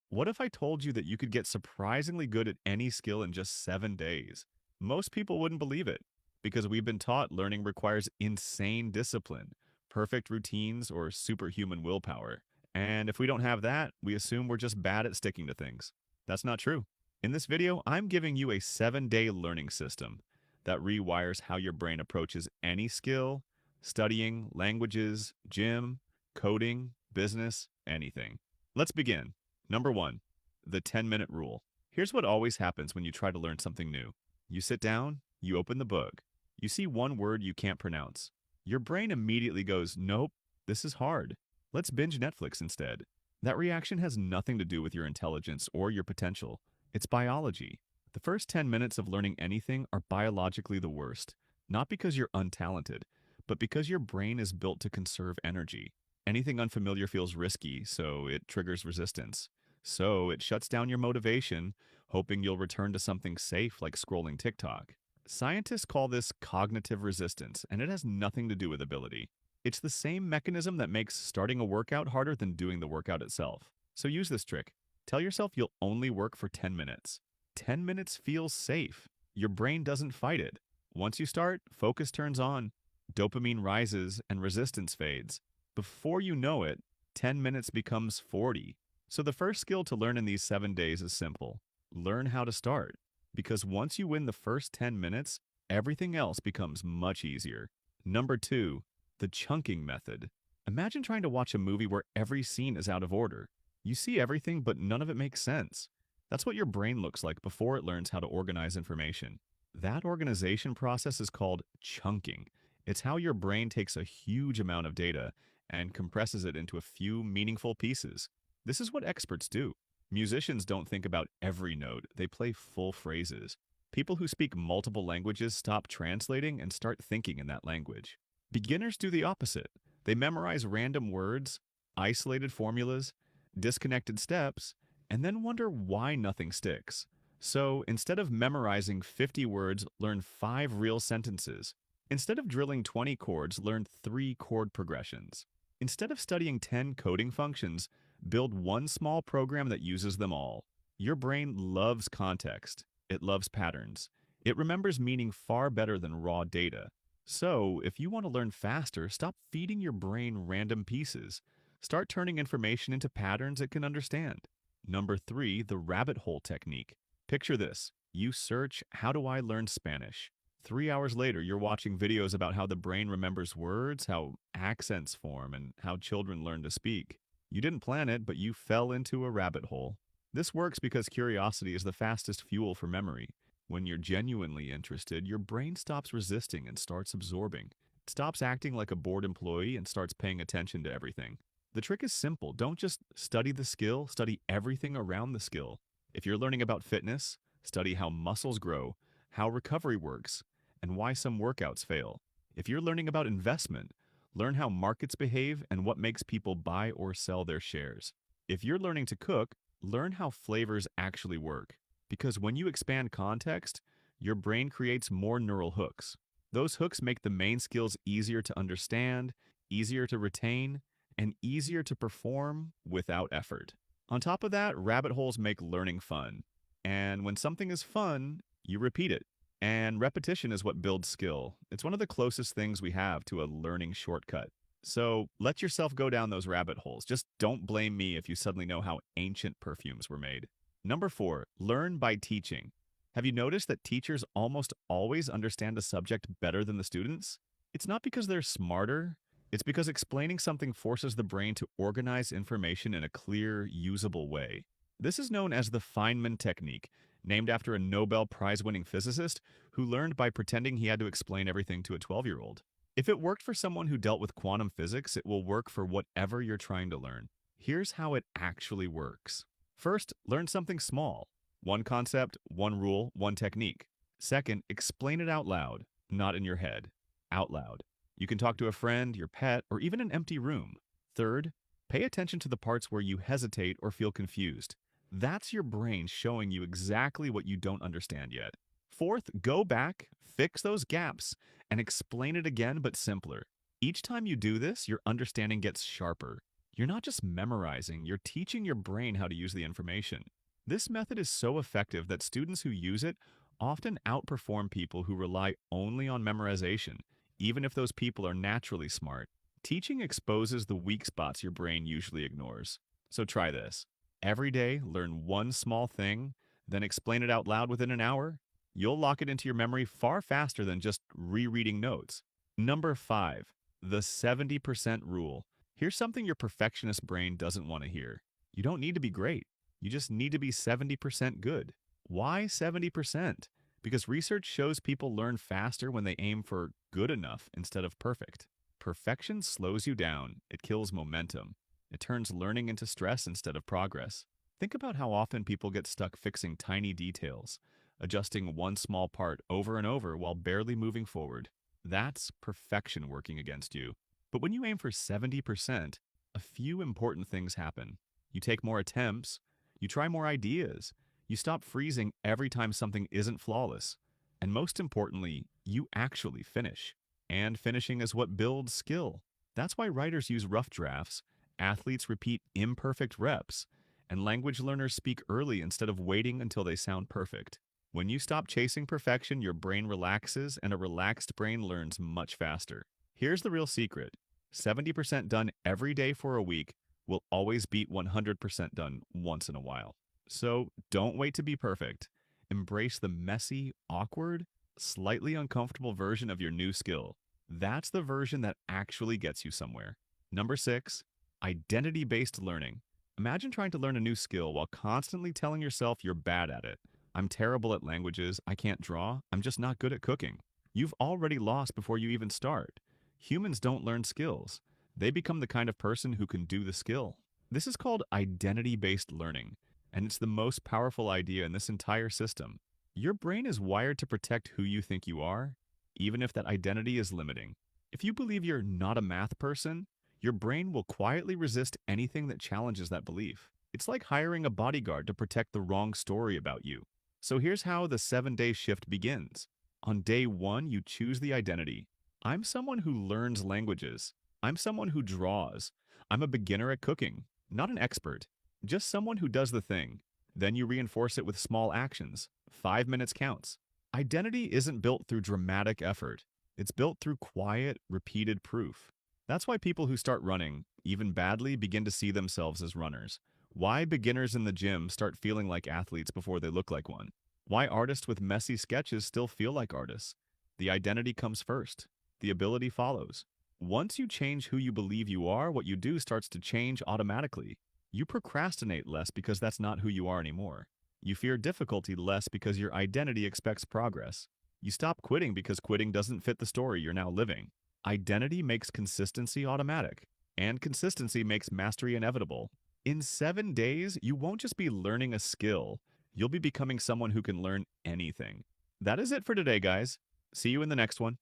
What if I told you that you could get surprisingly good at any skill in just 7 days? Most people wouldn't believe it because we've been taught learning requires insane discipline, perfect routines, or superhuman willpower. And if we don't have that, we assume we're just bad at sticking to things. That's not true. In this video, I'm giving you a 7 day learning system that rewires how your brain approaches any skill, studying, languages, gym, coding, business, anything. Let's begin. Number one, the 10-minute rule. Here's what always happens when you try to learn something new. You sit down, you open the book, you see one word you can't pronounce. Your brain immediately goes, nope, this is hard. Let's binge Netflix instead. That reaction has nothing to do with your intelligence or your potential. It's biology. The first 10 minutes of learning anything are biologically the worst, not because you're untalented, but because your brain is built to conserve energy. Anything unfamiliar feels risky, so it triggers resistance. So it shuts down your motivation, hoping you'll return to something safe like scrolling TikTok. Scientists call this cognitive resistance, and it has nothing to do with ability. It's the same mechanism that makes starting a workout harder than doing the workout itself. So use this trick. Tell yourself you'll only work for 10 minutes. 10 minutes feels safe. Your brain doesn't fight it. Once you start, focus turns on, dopamine rises, and resistance fades. Before you know it, 10 minutes becomes 40. So the first skill to learn in these 7 days is simple. Learn how to start. Because once you win the first 10 minutes, everything else becomes much easier. Number two, the chunking method. Imagine trying to watch a movie where every scene is out of order. You see everything, but none of it makes sense. That's what your brain looks like before it learns how to organize information. That organization process is called chunking. It's how your brain takes a huge amount of data and compresses it into a few meaningful pieces. This is what experts do. Musicians don't think about every note, they play full phrases. People who speak multiple languages stop translating and start thinking in that language. Beginners do the opposite. They memorize random words, isolated formulas, disconnected steps, and then wonder why nothing sticks. So instead of memorizing 50 words, learn 5 real sentences. Instead of drilling 20 chords, learn 3 chord progressions. Instead of studying 10 coding functions, build one small program that uses them all. Your brain loves context. It loves patterns. It remembers meaning far better than raw data. So, if you want to learn faster, stop feeding your brain random pieces. Start turning information into patterns it can understand. Number three, the rabbit hole technique. Picture this. You search, how do I learn Spanish? 3 hours later, you're watching videos about how the brain remembers words, how accents form, and how children learn to speak. You didn't plan it, but you fell into a rabbit hole. This works because curiosity is the fastest fuel for memory. When you're genuinely interested, your brain stops resisting and starts absorbing. It stops acting like a bored employee and starts paying attention to everything. The trick is simple. Don't just study the skill, study everything around the skill. If you're learning about fitness, study how muscles grow, how recovery works, and why some workouts fail. If you're learning about investment, learn how markets behave and what makes people buy or sell their shares. If you're learning to cook, learn how flavors actually work. Because when you expand context, your brain creates more neural hooks. Those hooks make the main skills easier to understand, easier to retain, and easier to perform without effort. On top of that, rabbit holes make learning fun. And when something is fun, you repeat it. And repetition is what builds skill. It's one of the closest things we have to a learning shortcut. So let yourself go down those rabbit holes. Just don't blame me if you suddenly know how ancient perfumes were made. Number four, learn by teaching. Have you noticed that teachers almost always understand a subject better than the students? It's not because they're smarter, it's because explaining something forces the brain to organize information in a clear, usable way. This is known as the Feynman technique, named after a Nobel Prize-winning physicist who learned by pretending he had to explain everything to a 12-year-old. If it worked for someone who dealt with quantum physics, it will work for whatever you're trying to learn. Here's how it actually works. First, learn something small. One concept, one rule, one technique. Second, explain it out loud, not in your head. Out loud. You can talk to a friend, your pet, or even an empty room. Third, pay attention to the parts where you hesitate or feel confused. That's your brain showing you exactly what you don't understand yet. Fourth, go back, fix those gaps, and explain it again but simpler. Each time you do this, your understanding gets sharper. You're not just memorizing, you're teaching your brain how to use the information. This method is so effective that students who use it often outperform people who rely only on memorization, even if those people are naturally smart. Teaching exposes the weak spots your brain usually ignores. So try this. Every day, learn one small thing, then explain it out loud within an hour. You'll lock it into your memory far faster than just rereading notes. Number 5, the 70% rule. Here's something your perfectionist brain doesn't want to hear. You don't need to be great. You just need to be 70% good. Why 70%? Because research shows people learn faster when they aim for good enough instead of perfect. Perfection slows you down, it kills momentum. It turns learning into stress instead of progress. Think about how often people get stuck fixing tiny details, adjusting one small part over and over while barely moving forward. That's perfection working against you. But when you aim for 70%, a few important things happen. You take more attempts, you try more ideas, you stop freezing every time something isn't flawless, and most importantly, you actually finish. And finishing is what builds skill. That's why writers use rough drafts, athletes repeat imperfect reps, and language learners speak early instead of waiting until they sound perfect. When you stop chasing perfection, your brain relaxes, and a relaxed brain learns much faster. Here's the real secret: 70% done every day for a week will always beat 100% done once in a while. So don't wait to be perfect. Embrace the messy, awkward, slightly uncomfortable version of your new skill. That's the version that actually gets you somewhere. Number 6, identity based learning. Imagine trying to learn a new skill while constantly telling yourself you're bad at it. I'm terrible at languages, I can't draw, I'm just not good at cooking. You've already lost before you even start. Humans don't learn skills. They become the kind of person who can do the skill. This is called identity-based learning, and it's the most powerful idea in this entire system. Your brain is wired to protect who you think you are, even if that identity is limiting. If you believe you're not a math person, your brain will quietly resist anything that challenges that belief. It's like hiring a bodyguard to protect the wrong story about you. So here's how the 7-day shift begins. On day 1, you choose the identity. I'm someone who learns languages. I'm someone who draws. I'm a beginner at cooking, not an expert, just someone who does the thing. Then you reinforce it with small actions. 5 minutes counts. Identity isn't built through dramatic effort. It's built through quiet, repeated proof. That's why people who start running, even badly, begin to see themselves as runners. Why beginners in the gym start feeling like athletes before they look like one. Why artists with messy sketches still feel like artists. The identity comes first. The ability follows. Once you change who you believe you are, what you do starts to change automatically. You procrastinate less because that's not who you are anymore. You fear difficulty less because your identity expects progress. You stop quitting because quitting doesn't fit the story you're now living. Identity makes consistency automatic, and consistency makes mastery inevitable. In 7 days, you won't just be learning a skill, you'll be becoming someone who can learn anything. That is it for today, guys. See you in the next one.